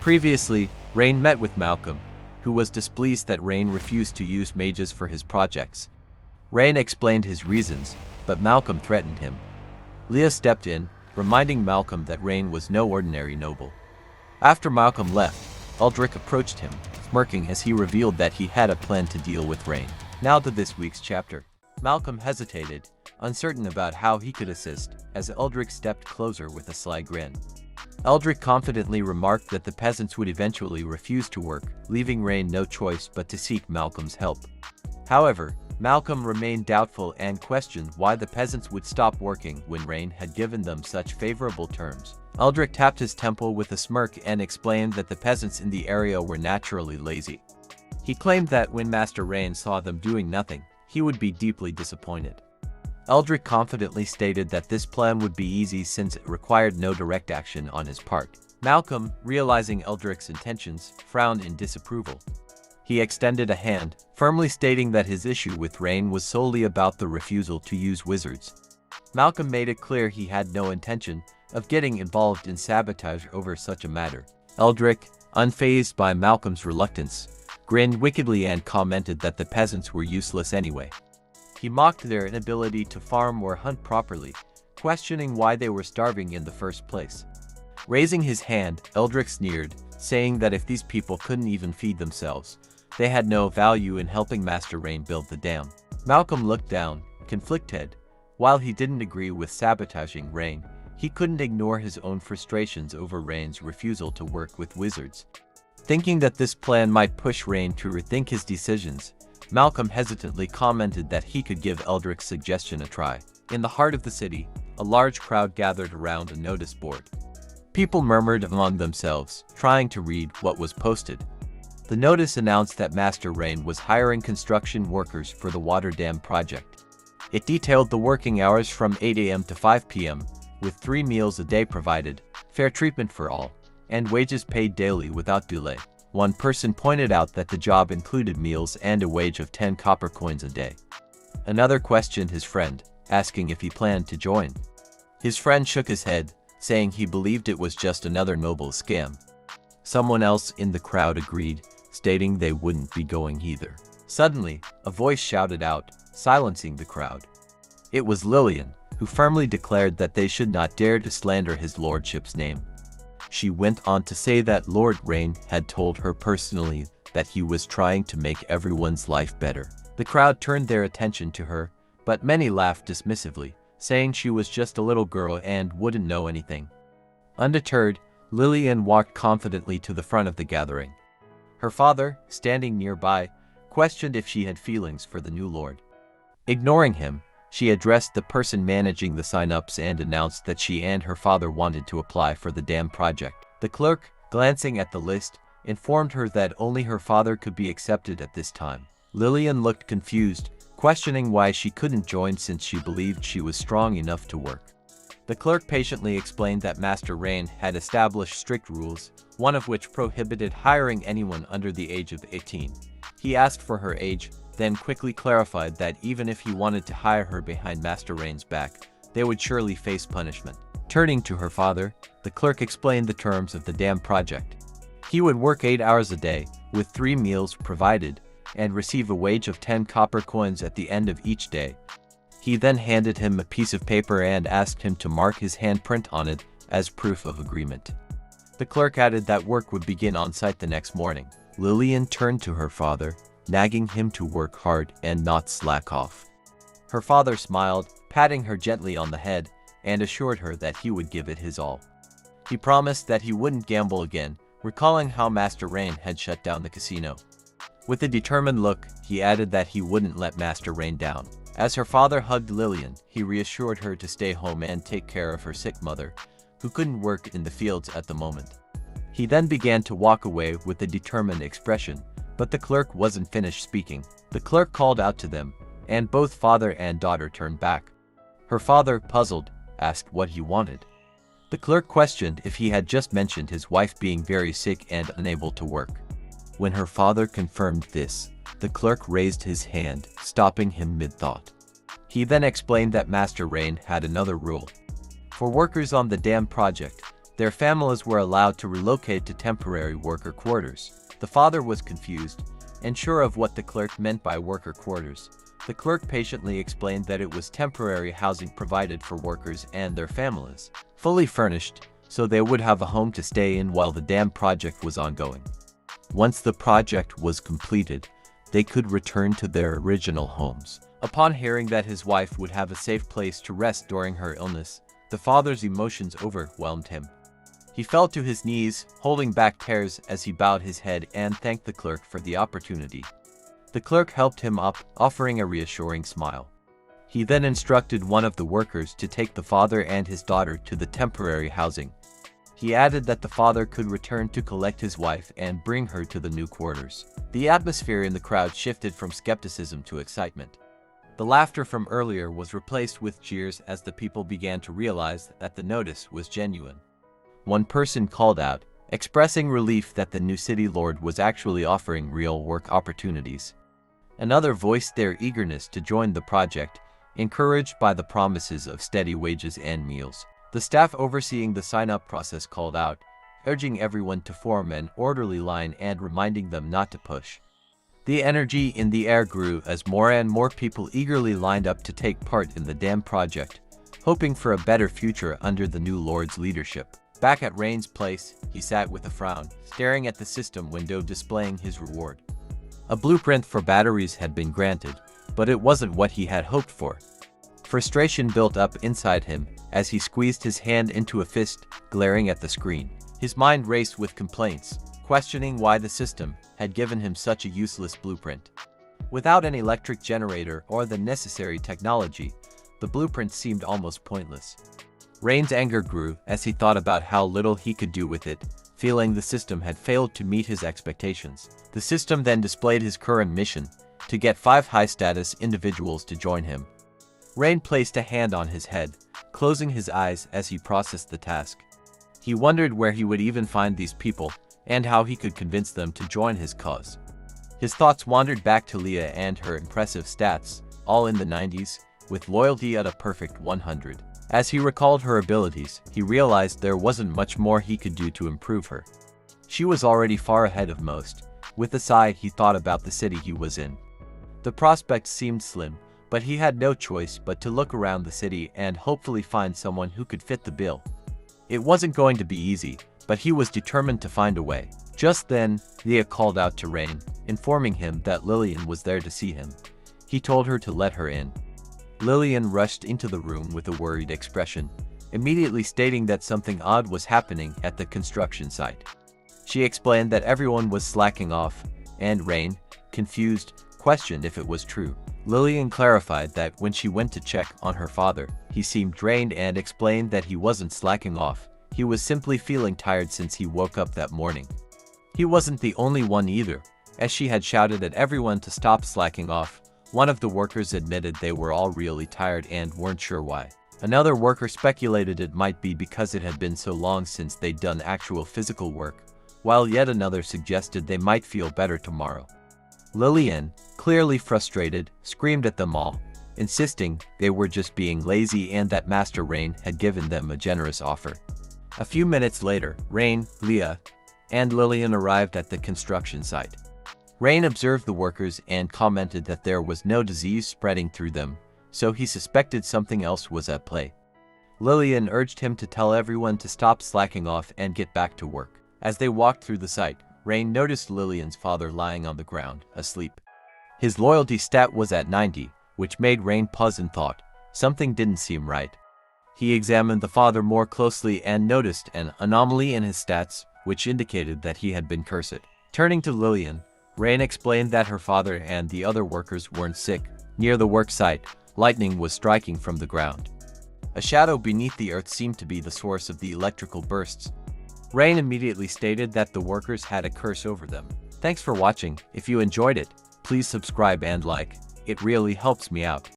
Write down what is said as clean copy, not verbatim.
Previously, Rain met with Malcolm, who was displeased that Rain refused to use mages for his projects. Rain explained his reasons, but Malcolm threatened him. Leah stepped in, reminding Malcolm that Rain was no ordinary noble. After Malcolm left, Aldrich approached him, smirking as he revealed that he had a plan to deal with Rain. Now to this week's chapter. Malcolm hesitated, uncertain about how he could assist, as Aldrich stepped closer with a sly grin. Aldrich confidently remarked that the peasants would eventually refuse to work, leaving Rain no choice but to seek Malcolm's help. However, Malcolm remained doubtful and questioned why the peasants would stop working when Rain had given them such favorable terms. Aldrich tapped his temple with a smirk and explained that the peasants in the area were naturally lazy. He claimed that when Master Rain saw them doing nothing, he would be deeply disappointed. Aldrich confidently stated that this plan would be easy since it required no direct action on his part. Malcolm, realizing Aldrich's intentions, frowned in disapproval. He extended a hand, firmly stating that his issue with Rain was solely about the refusal to use wizards. Malcolm made it clear he had no intention of getting involved in sabotage over such a matter. Aldrich, unfazed by Malcolm's reluctance, grinned wickedly and commented that the peasants were useless anyway. He mocked their inability to farm or hunt properly, questioning why they were starving in the first place. Raising his hand, Aldrich sneered, saying that if these people couldn't even feed themselves, they had no value in helping Master Rain build the dam. Malcolm looked down, conflicted. While he didn't agree with sabotaging Rain, he couldn't ignore his own frustrations over Rain's refusal to work with wizards. Thinking that this plan might push Rain to rethink his decisions, Malcolm hesitantly commented that he could give Aldrich's suggestion a try. In the heart of the city, a large crowd gathered around a notice board. People murmured among themselves, trying to read what was posted. The notice announced that Master Rain was hiring construction workers for the water dam project. It detailed the working hours from 8 a.m. to 5 p.m., with 3 meals a day provided, fair treatment for all, and wages paid daily without delay. One person pointed out that the job included meals and a wage of 10 copper coins a day. Another questioned his friend, asking if he planned to join. His friend shook his head, saying he believed it was just another noble scam. Someone else in the crowd agreed, stating they wouldn't be going either. Suddenly, a voice shouted out, silencing the crowd. It was Lillian, who firmly declared that they should not dare to slander his lordship's name. She went on to say that Lord Rain had told her personally that he was trying to make everyone's life better. The crowd turned their attention to her, but many laughed dismissively, saying she was just a little girl and wouldn't know anything. Undeterred, Lillian walked confidently to the front of the gathering. Her father, standing nearby, questioned if she had feelings for the new lord. Ignoring him, she addressed the person managing the sign-ups and announced that she and her father wanted to apply for the dam project. The clerk, glancing at the list, informed her that only her father could be accepted at this time. Lillian looked confused, questioning why she couldn't join since she believed she was strong enough to work. The clerk patiently explained that Master Rain had established strict rules, one of which prohibited hiring anyone under the age of 18. He asked for her age, then quickly clarified that even if he wanted to hire her behind Master Rain's back, they would surely face punishment. Turning to her father, the clerk explained the terms of the dam project. He would work 8 hours a day, with 3 meals provided, and receive a wage of 10 copper coins at the end of each day. He then handed him a piece of paper and asked him to mark his handprint on it as proof of agreement. The clerk added that work would begin on site the next morning. Lillian turned to her father, nagging him to work hard and not slack off. Her father smiled, patting her gently on the head, and assured her that he would give it his all. He promised that he wouldn't gamble again, recalling how Master Rain had shut down the casino. With a determined look, he added that he wouldn't let Master Rain down. As her father hugged Lillian, he reassured her to stay home and take care of her sick mother, who couldn't work in the fields at the moment. He then began to walk away with a determined expression, but the clerk wasn't finished speaking. The clerk called out to them, and both father and daughter turned back. Her father, puzzled, asked what he wanted. The clerk questioned if he had just mentioned his wife being very sick and unable to work. When her father confirmed this, the clerk raised his hand, stopping him mid-thought. He then explained that Master Rain had another rule. For workers on the dam project, Their families were allowed to relocate to temporary worker quarters. The father was confused, unsure of what the clerk meant by worker quarters. The clerk patiently explained that it was temporary housing provided for workers and their families, fully furnished, so they would have a home to stay in while the dam project was ongoing. Once the project was completed, they could return to their original homes. Upon hearing that his wife would have a safe place to rest during her illness, the father's emotions overwhelmed him. He fell to his knees, holding back tears as he bowed his head and thanked the clerk for the opportunity. The clerk helped him up, offering a reassuring smile. He then instructed one of the workers to take the father and his daughter to the temporary housing. He added that the father could return to collect his wife and bring her to the new quarters. The atmosphere in the crowd shifted from skepticism to excitement. The laughter from earlier was replaced with cheers as the people began to realize that the notice was genuine. One person called out, expressing relief that the new city lord was actually offering real work opportunities. Another voiced their eagerness to join the project, encouraged by the promises of steady wages and meals. The staff overseeing the sign-up process called out, urging everyone to form an orderly line and reminding them not to push. The energy in the air grew as more and more people eagerly lined up to take part in the dam project, hoping for a better future under the new lord's leadership. Back at Rain's place, he sat with a frown, staring at the system window displaying his reward. A blueprint for batteries had been granted, but it wasn't what he had hoped for. Frustration built up inside him as he squeezed his hand into a fist, glaring at the screen. His mind raced with complaints, questioning why the system had given him such a useless blueprint. Without an electric generator or the necessary technology, the blueprint seemed almost pointless. Rain's anger grew as he thought about how little he could do with it, feeling the system had failed to meet his expectations. The system then displayed his current mission, to get 5 high-status individuals to join him. Rain placed a hand on his head, closing his eyes as he processed the task. He wondered where he would even find these people, and how he could convince them to join his cause. His thoughts wandered back to Leah and her impressive stats, all in the 90s, with loyalty at a perfect 100. As he recalled her abilities, he realized there wasn't much more he could do to improve her. She was already far ahead of most. With a sigh, he thought about the city he was in. The prospects seemed slim, but he had no choice but to look around the city and hopefully find someone who could fit the bill. It wasn't going to be easy, but he was determined to find a way. Just then, Leah called out to Rain, informing him that Lillian was there to see him. He told her to let her in. Lillian rushed into the room with a worried expression, immediately stating that something odd was happening at the construction site. She explained that everyone was slacking off, and Rain, confused, questioned if it was true. Lillian clarified that when she went to check on her father, he seemed drained and explained that he wasn't slacking off. He was simply feeling tired since he woke up that morning. He wasn't the only one either, as she had shouted at everyone to stop slacking off. One of the workers admitted they were all really tired and weren't sure why. Another worker speculated it might be because it had been so long since they'd done actual physical work, while yet another suggested they might feel better tomorrow. Lillian, clearly frustrated, screamed at them all, insisting they were just being lazy and that Master Rain had given them a generous offer. A few minutes later, Rain, Leah, and Lillian arrived at the construction site. Rain observed the workers and commented that there was no disease spreading through them, so he suspected something else was at play. Lillian urged him to tell everyone to stop slacking off and get back to work. As they walked through the site, Rain noticed Lillian's father lying on the ground, asleep. His loyalty stat was at 90, which made Rain pause and thought, something didn't seem right. He examined the father more closely and noticed an anomaly in his stats, which indicated that he had been cursed. Turning to Lillian, Rain explained that her father and the other workers weren't sick. Near the work site, lightning was striking from the ground. A shadow beneath the earth seemed to be the source of the electrical bursts. Rain immediately stated that the workers had a curse over them. Thanks for watching. If you enjoyed it, please subscribe and like. It really helps me out.